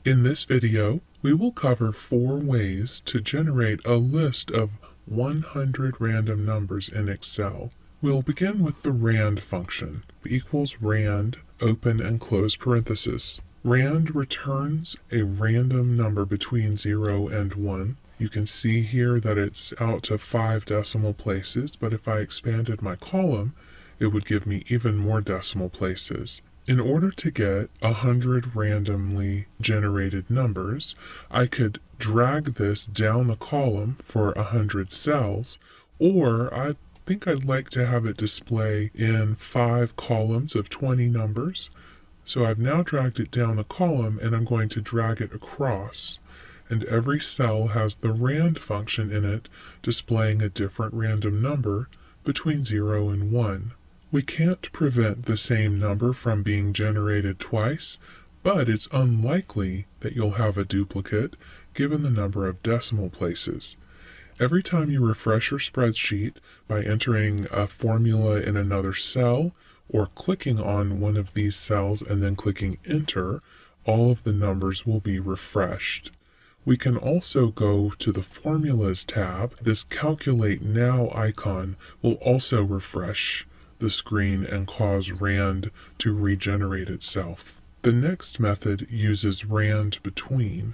In this video, we will cover 4 ways to generate a list of 100 random numbers in Excel. We'll begin with the rand function, equals rand, open and close parenthesis. Rand returns a random number between 0 and 1. You can see here that it's out to 5 decimal places, but if I expanded my column, it would give me even more decimal places. In order to get 100 randomly generated numbers, I could drag this down the column for 100 cells, or I think I'd like to have it display in 5 columns of 20 numbers. So I've now dragged it down the column and I'm going to drag it across. And every cell has the rand function in it, displaying a different random number between 0 and 1. We can't prevent the same number from being generated twice, but it's unlikely that you'll have a duplicate given the number of decimal places. Every time you refresh your spreadsheet by entering a formula in another cell or clicking on one of these cells and then clicking enter, all of the numbers will be refreshed. We can also go to the Formulas tab. This Calculate Now icon will also refresh the screen and cause rand to regenerate itself. The next method uses rand between.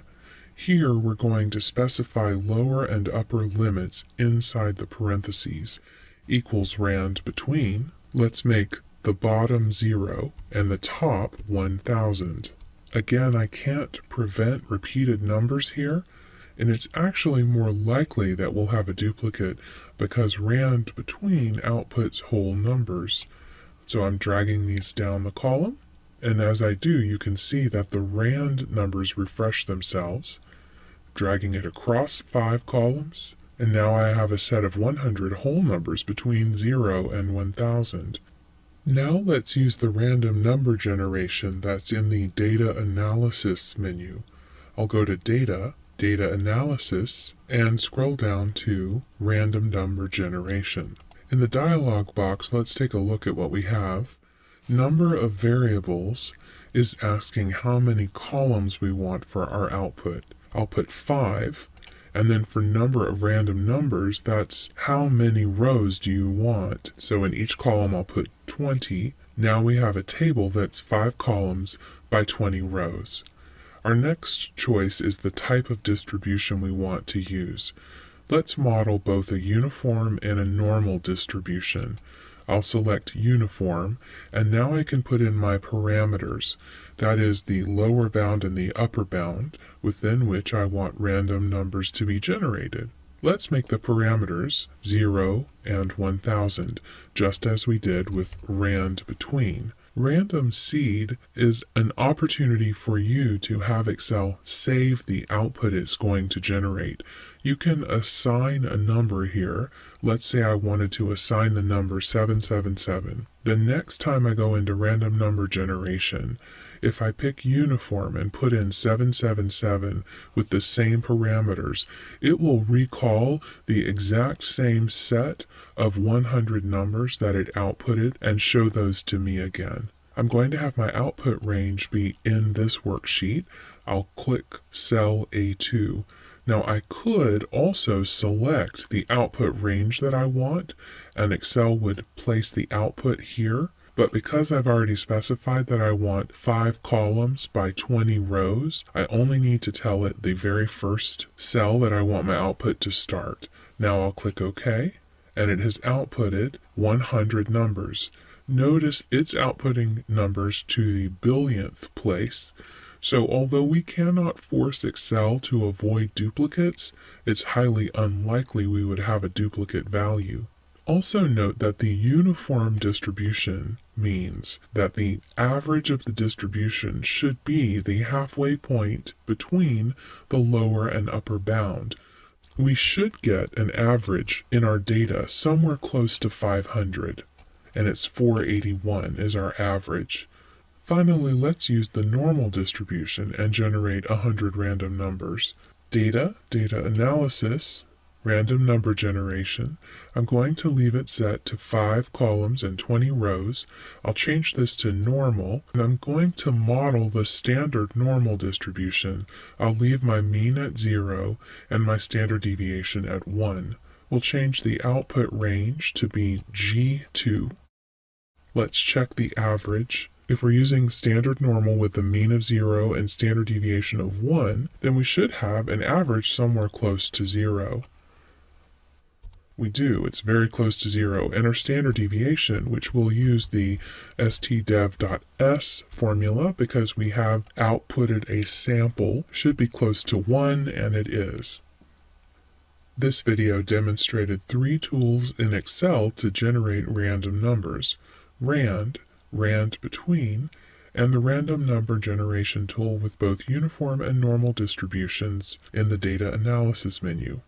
Here we're going to specify lower and upper limits inside the parentheses. Equals rand between. Let's make the bottom 0 and the top 1000. Again, I can't prevent repeated numbers here, and it's actually more likely that we'll have a duplicate because rand between outputs whole numbers. So I'm dragging these down the column, and as I do, you can see that the rand numbers refresh themselves, dragging it across 5 columns, and now I have a set of 100 whole numbers between 0 and 1000. Now let's use the random number generation that's in the Data Analysis menu. I'll go to Data, Data Analysis, and scroll down to Random Number Generation. In the dialog box, let's take a look at what we have. Number of variables is asking how many columns we want for our output. I'll put 5, and then for number of random numbers, that's how many rows do you want. So in each column I'll put 20. Now we have a table that's 5 columns by 20 rows. Our next choice is the type of distribution we want to use. Let's model both a uniform and a normal distribution. I'll select uniform, and now I can put in my parameters, that is the lower bound and the upper bound, within which I want random numbers to be generated. Let's make the parameters 0 and 1000, just as we did with rand between. Random seed is an opportunity for you to have Excel save the output it's going to generate. You can assign a number here. Let's say I wanted to assign the number 777. The next time I go into random number generation, if I pick uniform and put in 777 with the same parameters, it will recall the exact same set of 100 numbers that it outputted and show those to me again. I'm going to have my output range be in this worksheet. I'll click cell A2. Now I could also select the output range that I want, and Excel would place the output here. But because I've already specified that I want 5 columns by 20 rows, I only need to tell it the very first cell that I want my output to start. Now I'll click OK, and it has outputted 100 numbers. Notice it's outputting numbers to the billionth place. So although we cannot force Excel to avoid duplicates, it's highly unlikely we would have a duplicate value. Also note that the uniform distribution means that the average of the distribution should be the halfway point between the lower and upper bound. We should get an average in our data somewhere close to 500, and it's 481 is our average. Finally, let's use the normal distribution and generate 100 random numbers. Data, Data Analysis, random number generation. I'm going to leave it set to 5 columns and 20 rows. I'll change this to normal, and I'm going to model the standard normal distribution. I'll leave my mean at 0 and my standard deviation at 1. We'll change the output range to be G2. Let's check the average. If we're using standard normal with a mean of 0 and standard deviation of 1, then we should have an average somewhere close to 0. We do, it's very close to 0, and our standard deviation, which we'll use the stdev.s formula because we have outputted a sample, should be close to 1, and it is. This video demonstrated 3 tools in Excel to generate random numbers: rand between, and the random number generation tool with both uniform and normal distributions in the data analysis menu.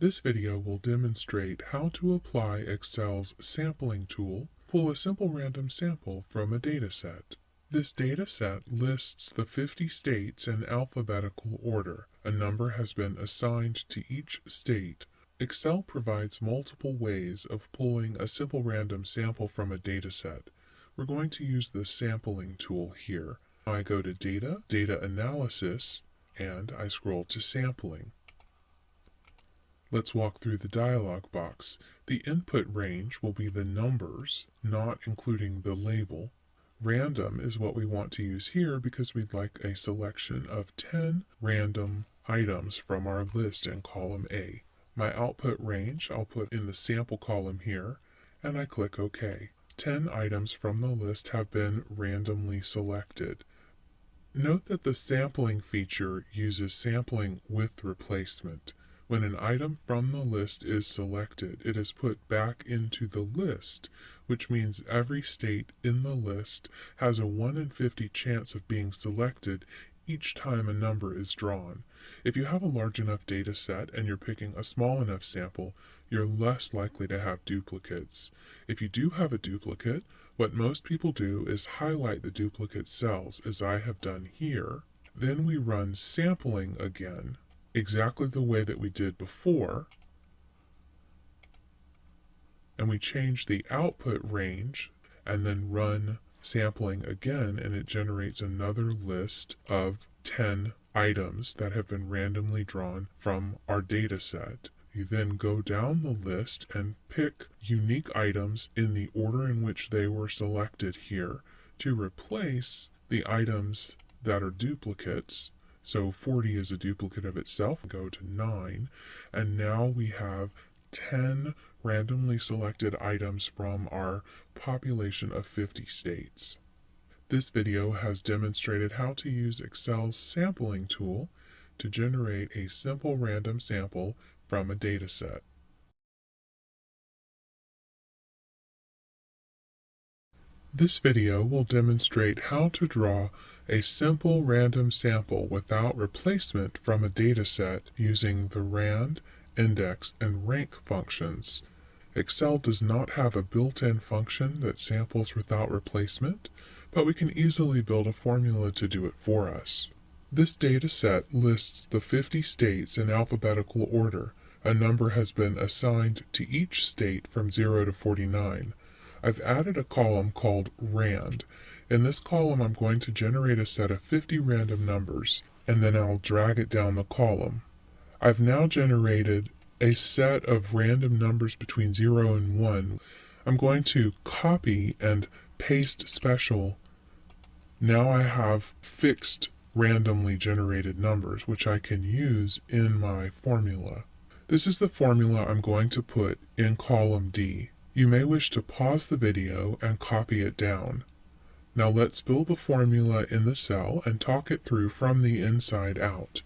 This video will demonstrate how to apply Excel's sampling tool, pull a simple random sample from a dataset. This dataset lists the 50 states in alphabetical order. A number has been assigned to each state. Excel provides multiple ways of pulling a simple random sample from a dataset. We're going to use the sampling tool here. I go to Data, Data Analysis, and I scroll to Sampling. Let's walk through the dialog box. The input range will be the numbers, not including the label. Random is what we want to use here because we'd like a selection of 10 random items from our list in column A. My output range I'll put in the sample column here, and I click OK. 10 items from the list have been randomly selected. Note that the sampling feature uses sampling with replacement. When an item from the list is selected, it is put back into the list, which means every state in the list has a 1 in 50 chance of being selected each time a number is drawn. If you have a large enough data set and you're picking a small enough sample, you're less likely to have duplicates. If you do have a duplicate, what most people do is highlight the duplicate cells, as I have done here. Then we run sampling again, exactly the way that we did before, and we change the output range and then run sampling again, and it generates another list of 10 items that have been randomly drawn from our data set. You then go down the list and pick unique items in the order in which they were selected here to replace the items that are duplicates. So 40 is a duplicate of itself. Go to 9, and now we have 10 randomly selected items from our population of 50 states. This video has demonstrated how to use Excel's sampling tool to generate a simple random sample from a dataset. This video will demonstrate how to draw a simple random sample without replacement from a dataset using the rand, index, and rank functions. Excel does not have a built-in function that samples without replacement, but we can easily build a formula to do it for us. This dataset lists the 50 states in alphabetical order. A number has been assigned to each state from 0 to 49. I've added a column called rand. In this column, I'm going to generate a set of 50 random numbers, and then I'll drag it down the column. I've now generated a set of random numbers between 0 and 1. I'm going to copy and paste special. Now I have fixed randomly generated numbers, which I can use in my formula. This is the formula I'm going to put in column D. You may wish to pause the video and copy it down. Now let's build the formula in the cell and talk it through from the inside out.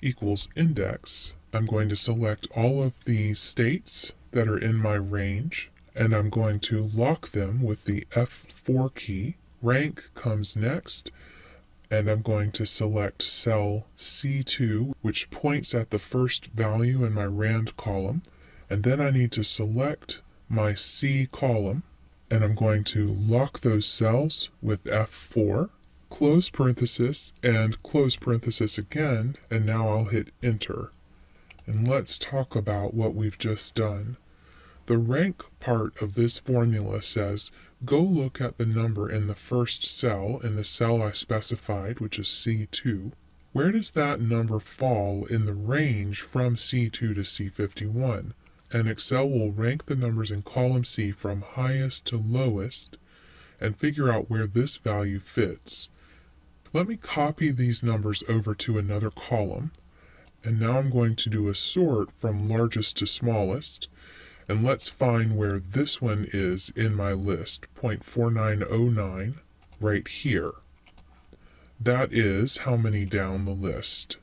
Equals index. I'm going to select all of the states that are in my range, and I'm going to lock them with the F4 key. Rank comes next, and I'm going to select cell C2, which points at the first value in my rand column, and then I need to select my C column, and I'm going to lock those cells with F4, close parenthesis and close parenthesis again, and now I'll hit enter. And let's talk about what we've just done. The rank part of this formula says, go look at the number in the first cell, in the cell I specified, which is C2. Where does that number fall in the range from C2 to C51? And Excel will rank the numbers in column C from highest to lowest and figure out where this value fits. Let me copy these numbers over to another column. And now I'm going to do a sort from largest to smallest. And let's find where this one is in my list, 0.4909, right here. That is how many down the list?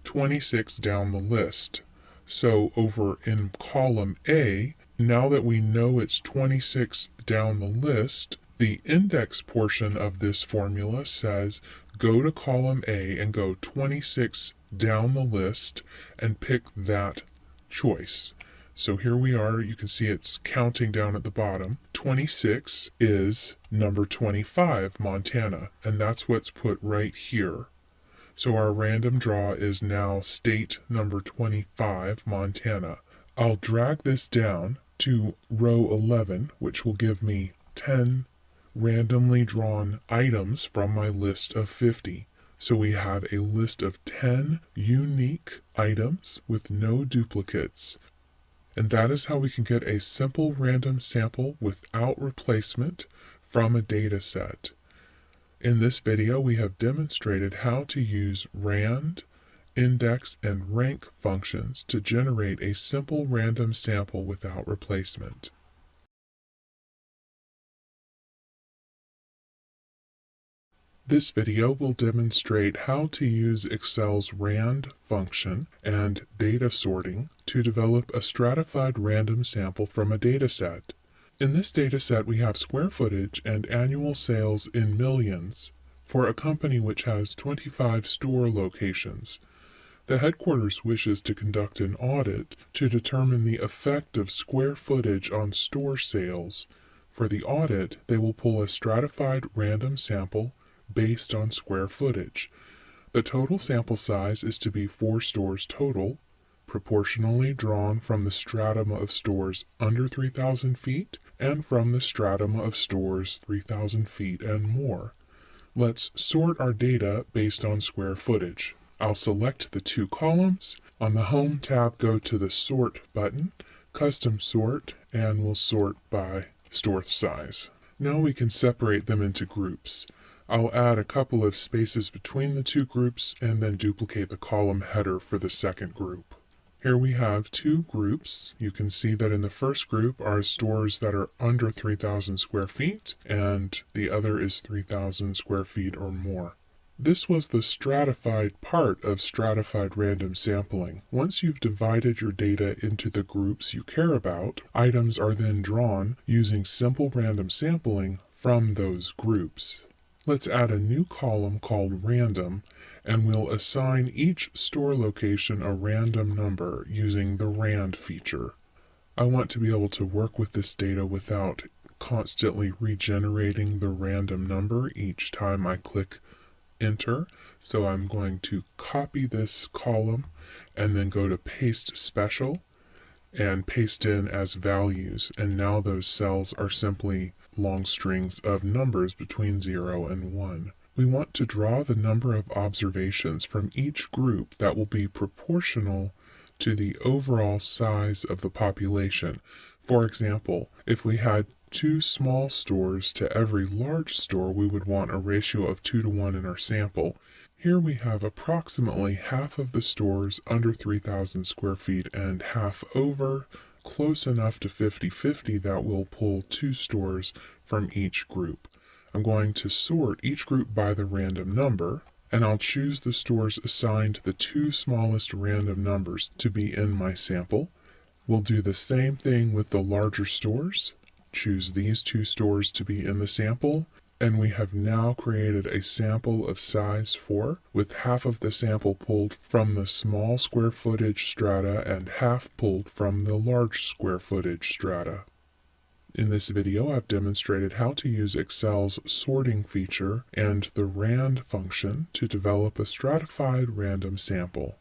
26 down the list. So over in column A, now that we know it's 26 down the list, the index portion of this formula says go to column A and go 26 down the list and pick that choice. So here we are, you can see it's counting down at the bottom. 26 is number 25, Montana, and that's what's put right here. So our random draw is now state number 25, Montana. I'll drag this down to row 11, which will give me 10 randomly drawn items from my list of 50. So we have a list of 10 unique items with no duplicates. And that is how we can get a simple random sample without replacement from a data set. In this video, we have demonstrated how to use rand, index, and rank functions to generate a simple random sample without replacement. This video will demonstrate how to use Excel's rand function and data sorting to develop a stratified random sample from a dataset. In this dataset, we have square footage and annual sales in millions for a company which has 25 store locations. The headquarters wishes to conduct an audit to determine the effect of square footage on store sales. For the audit, they will pull a stratified random sample based on square footage. The total sample size is to be 4 stores total, proportionally drawn from the stratum of stores under 3,000 feet and from the stratum of stores 3,000 feet and more. Let's sort our data based on square footage. I'll select the 2 columns. On the Home tab, go to the Sort button, Custom Sort, and we'll sort by store size. Now we can separate them into groups. I'll add a couple of spaces between the 2 groups and then duplicate the column header for the second group. Here we have 2 groups. You can see that in the first group are stores that are under 3,000 square feet, and the other is 3,000 square feet or more. This was the stratified part of stratified random sampling. Once you've divided your data into the groups you care about, items are then drawn using simple random sampling from those groups. Let's add a new column called Random, and we'll assign each store location a random number using the rand feature. I want to be able to work with this data without constantly regenerating the random number each time I click Enter. So I'm going to copy this column and then go to Paste Special and paste in as values. And now those cells are simply long strings of numbers between 0 and 1. We want to draw the number of observations from each group that will be proportional to the overall size of the population. For example, if we had 2 small stores to every large store, we would want a ratio of 2 to 1 in our sample. Here we have approximately half of the stores under 3,000 square feet and half over, close enough to 50-50 that we'll pull 2 stores from each group. I'm going to sort each group by the random number, and I'll choose the stores assigned the 2 smallest random numbers to be in my sample. We'll do the same thing with the larger stores. Choose these 2 stores to be in the sample, and we have now created a sample of size 4 with half of the sample pulled from the small square footage strata and half pulled from the large square footage strata. In this video, I've demonstrated how to use Excel's sorting feature and the rand function to develop a stratified random sample.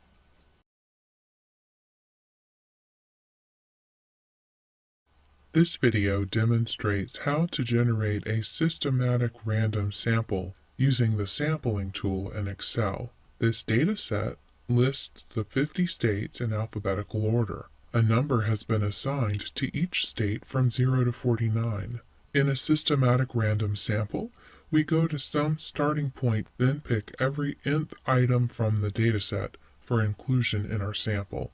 This video demonstrates how to generate a systematic random sample using the sampling tool in Excel. This data set lists the 50 states in alphabetical order. A number has been assigned to each state from 0 to 49. In a systematic random sample, we go to some starting point, then pick every nth item from the dataset for inclusion in our sample.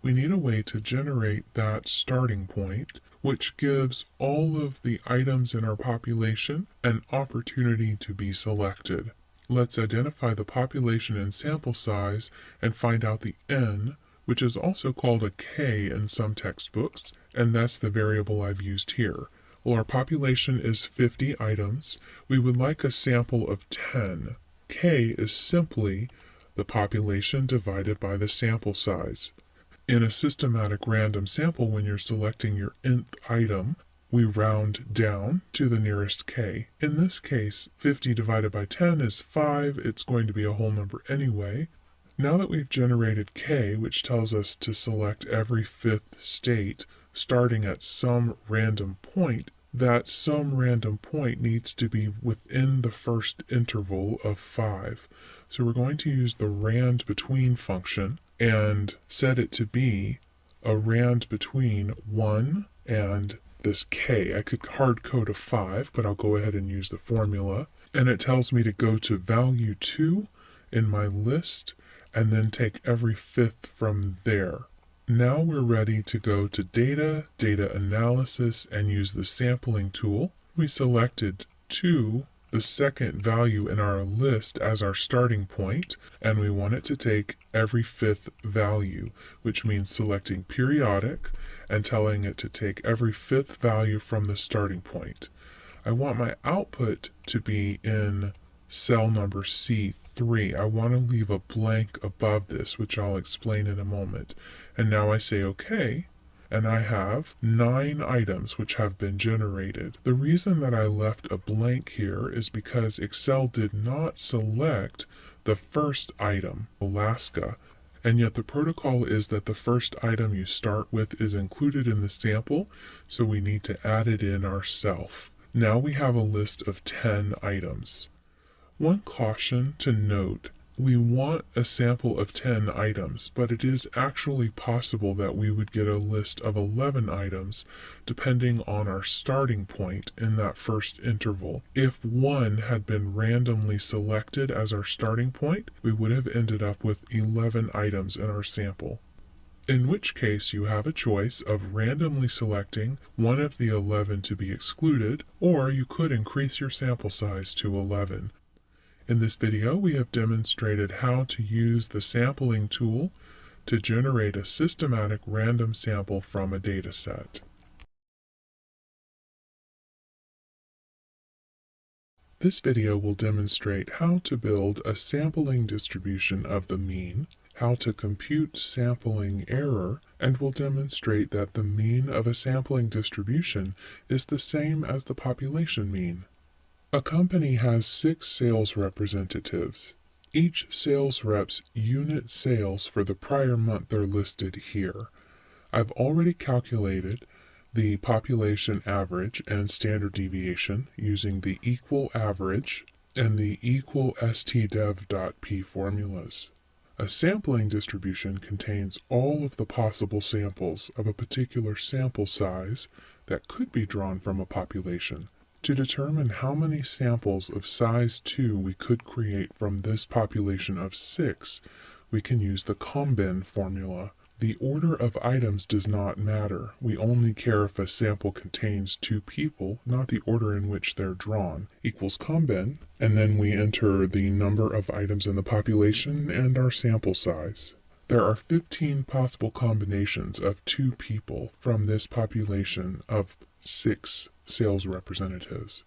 We need a way to generate that starting point, which gives all of the items in our population an opportunity to be selected. Let's identify the population and sample size and find out the n, which is also called a k in some textbooks, and that's the variable I've used here. Well, our population is 50 items. We would like a sample of 10. K is simply the population divided by the sample size. In a systematic random sample, when you're selecting your nth item, we round down to the nearest k. In this case, 50 divided by 10 is 5. It's going to be a whole number anyway. Now that we've generated k, which tells us to select every fifth state starting at some random point, that some random point needs to be within the first interval of 5. So we're going to use the rand between function and set it to be a rand between 1 and this k. I could hard code a 5, but I'll go ahead and use the formula. And it tells me to go to value 2 in my list and then take every fifth from there. Now we're ready to go to data, data analysis, and use the sampling tool. We selected 2, the second value in our list, as our starting point, and we want it to take every fifth value, which means selecting periodic and telling it to take every fifth value from the starting point. I want my output to be in cell number C3. I want to leave a blank above this, which I'll explain in a moment. And now I say OK, and I have 9 items which have been generated. The reason that I left a blank here is because Excel did not select the first item, Alaska, and yet the protocol is that the first item you start with is included in the sample, so we need to add it in ourselves. Now we have a list of 10 items. One caution to note: we want a sample of 10 items, but it is actually possible that we would get a list of 11 items depending on our starting point in that first interval. If 1 had been randomly selected as our starting point, we would have ended up with 11 items in our sample. In which case you have a choice of randomly selecting one of the 11 to be excluded, or you could increase your sample size to 11. In this video, we have demonstrated how to use the sampling tool to generate a systematic random sample from a dataset. This video will demonstrate how to build a sampling distribution of the mean, how to compute sampling error, and will demonstrate that the mean of a sampling distribution is the same as the population mean. A company has 6 sales representatives. Each sales rep's unit sales for the prior month are listed here. I've already calculated the population average and standard deviation using the equal average and the equal stdev.p formulas. A sampling distribution contains all of the possible samples of a particular sample size that could be drawn from a population. To determine how many samples of size 2 we could create from this population of 6, we can use the combin formula. The order of items does not matter. We only care if a sample contains 2 people, not the order in which they're drawn. Equals combin, and then we enter the number of items in the population and our sample size. There are 15 possible combinations of 2 people from this population of 6 sales representatives.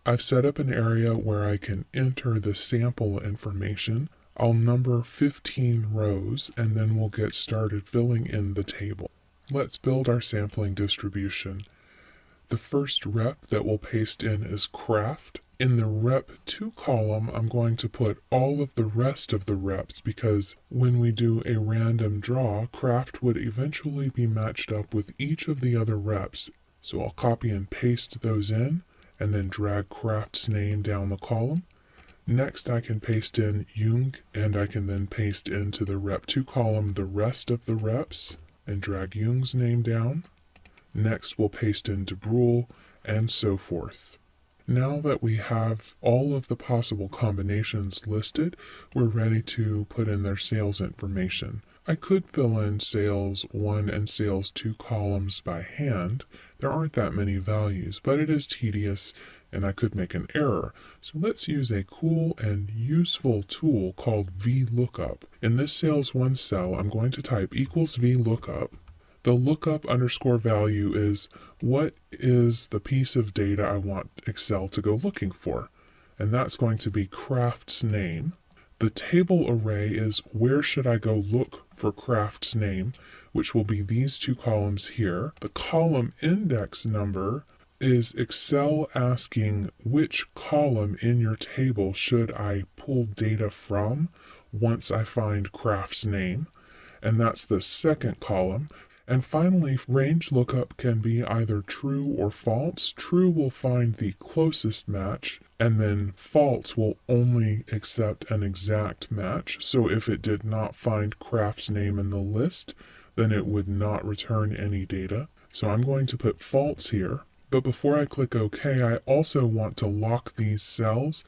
I've set up an area where I can enter the sample information. I'll number 15 rows and then we'll get started filling in the table. Let's build our sampling distribution. The first rep that we'll paste in is craft. In the rep 2 column, I'm going to put all of the rest of the reps because when we do a random draw, craft would eventually be matched up with each of the other reps. So I'll copy and paste those in and then drag craft's name down the column. Next, I can paste in Jung, and I can then paste into the rep 2 column the rest of the reps and drag Jung's name down. Next, we'll paste in De Bruyne and so forth. Now that we have all of the possible combinations listed, we're ready to put in their sales information. I could fill in sales 1 and sales 2 columns by hand. There aren't that many values, but it is tedious and I could make an error. So let's use a cool and useful tool called Vlookup. In this sales 1 cell, I'm going to type equals Vlookup. The lookup underscore value is what is the piece of data I want Excel to go looking for. And that's going to be craft's name. The table array is where should I go look for craft's name, which will be these 2 columns here. The column index number is Excel asking which column in your table should I pull data from once I find craft's name. And that's the second column. And finally, range lookup can be either true or false. True will find the closest match, and then false will only accept an exact match. So if it did not find craft's name in the list, then it would not return any data. So I'm going to put false here. But before I click OK, I also want to lock these cells.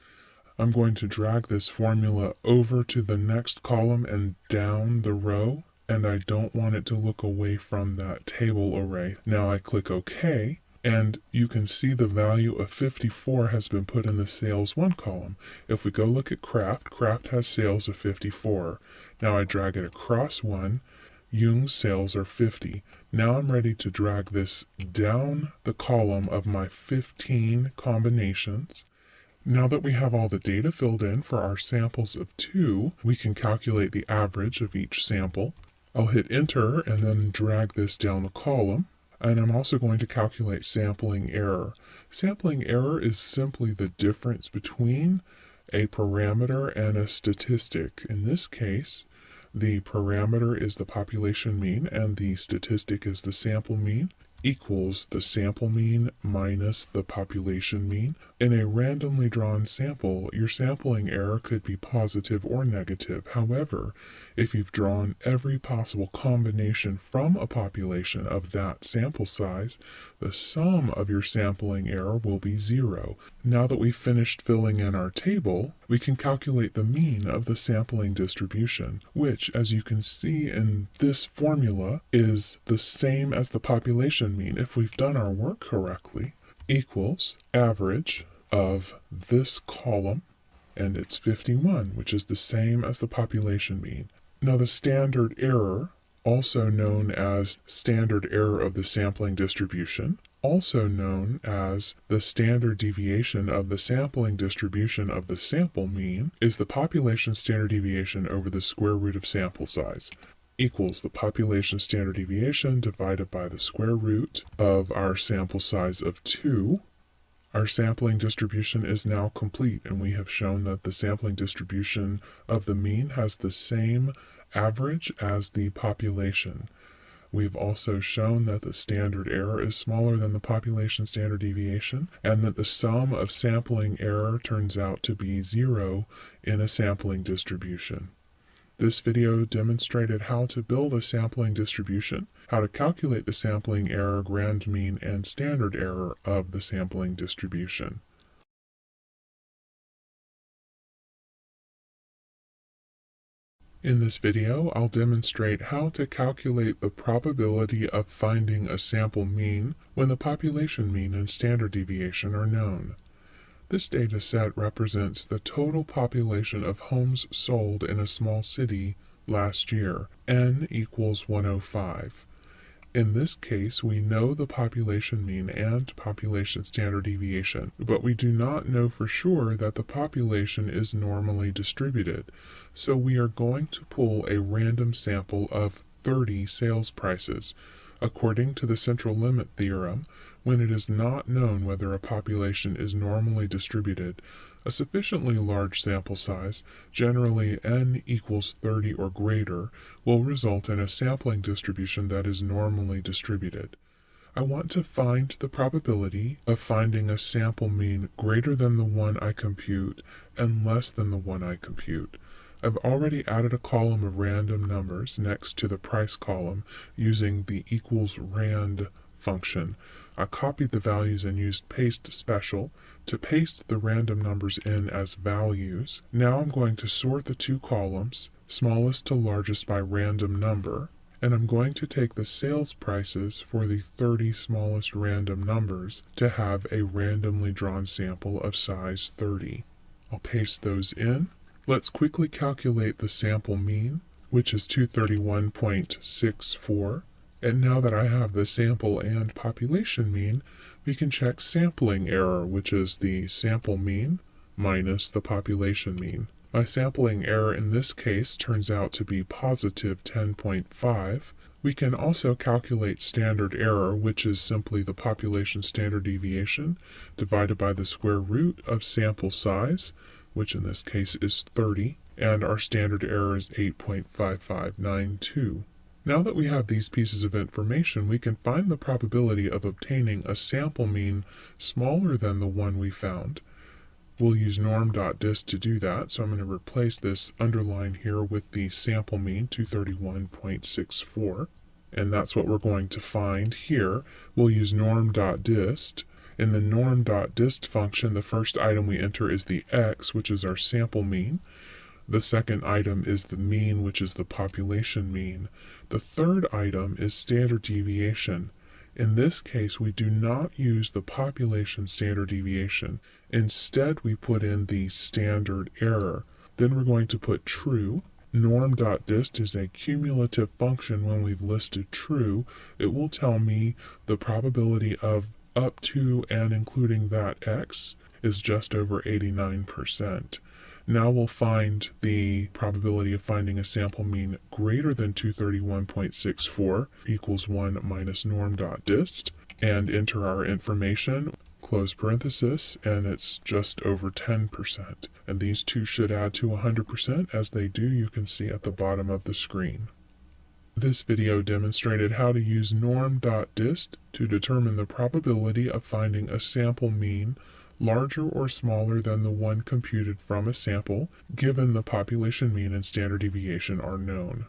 I'm going to drag this formula over to the next column and down the row. And I don't want it to look away from that table array. Now I click OK, and you can see the value of 54 has been put in the sales 1 column. If we go look at craft, craft has sales of 54. Now I drag it across 1, Jung's sales are 50. Now I'm ready to drag this down the column of my 15 combinations. Now that we have all the data filled in for our samples of 2, we can calculate the average of each sample. I'll hit enter and then drag this down the column. And I'm also going to calculate sampling error. Sampling error is simply the difference between a parameter and a statistic. In this case, the parameter is the population mean and the statistic is the sample mean, equals the sample mean minus the population mean. In a randomly drawn sample, your sampling error could be positive or negative. However, if you've drawn every possible combination from a population of that sample size, the sum of your sampling error will be 0. Now that we've finished filling in our table, we can calculate the mean of the sampling distribution, which, as you can see in this formula, is the same as the population mean if we've done our work correctly, equals average of this column, and it's 51, which is the same as the population mean. Now the standard error, also known as standard error of the sampling distribution, also known as the standard deviation of the sampling distribution of the sample mean, is the population standard deviation over the square root of sample size, equals the population standard deviation divided by the square root of our sample size of 2. Our sampling distribution is now complete, and we have shown that the sampling distribution of the mean has the same average as the population. We've also shown that the standard error is smaller than the population standard deviation, and that the sum of sampling error turns out to be 0 in a sampling distribution. This video demonstrated how to build a sampling distribution, how to calculate the sampling error, grand mean, and standard error of the sampling distribution. In this video, I'll demonstrate how to calculate the probability of finding a sample mean when the population mean and standard deviation are known. This data set represents the total population of homes sold in a small city last year, n equals 105. In this case, we know the population mean and population standard deviation, but we do not know for sure that the population is normally distributed. So we are going to pull a random sample of 30 sales prices. According to the central limit theorem, when it is not known whether a population is normally distributed, a sufficiently large sample size, generally n equals 30 or greater, will result in a sampling distribution that is normally distributed. I want to find the probability of finding a sample mean greater than the one I compute and less than the one I compute. I've already added a column of random numbers next to the price column using the equals rand function. I copied the values and used paste special to paste the random numbers in as values. Now I'm going to sort the two columns, smallest to largest by random number, and I'm going to take the sales prices for the 30 smallest random numbers to have a randomly drawn sample of size 30. I'll paste those in. Let's quickly calculate the sample mean, which is 231.64. And now that I have the sample and population mean, we can check sampling error, which is the sample mean minus the population mean. My sampling error in this case turns out to be positive 10.5. We can also calculate standard error, which is simply the population standard deviation divided by the square root of sample size, which in this case is 30, and our standard error is 8.5592. Now that we have these pieces of information, we can find the probability of obtaining a sample mean smaller than the one we found. We'll use norm.dist to do that, so I'm going to replace this underline here with the sample mean, 231.64, and that's what we're going to find here. We'll use norm.dist. In the norm.dist function, the first item we enter is the x, which is our sample mean. The second item is the mean, which is the population mean. The third item is standard deviation. In this case, we do not use the population standard deviation. Instead, we put in the standard error. Then we're going to put true. Norm.dist is a cumulative function. When we've listed true, it will tell me the probability of up to and including that x is just over 89%. Now we'll find the probability of finding a sample mean greater than 231.64 equals 1 minus norm.dist, and enter our information, close parenthesis, and it's just over 10%. And these two should add to 100%. As they do, you can see at the bottom of the screen. This video demonstrated how to use norm.dist to determine the probability of finding a sample mean larger or smaller than the one computed from a sample, given the population mean and standard deviation are known.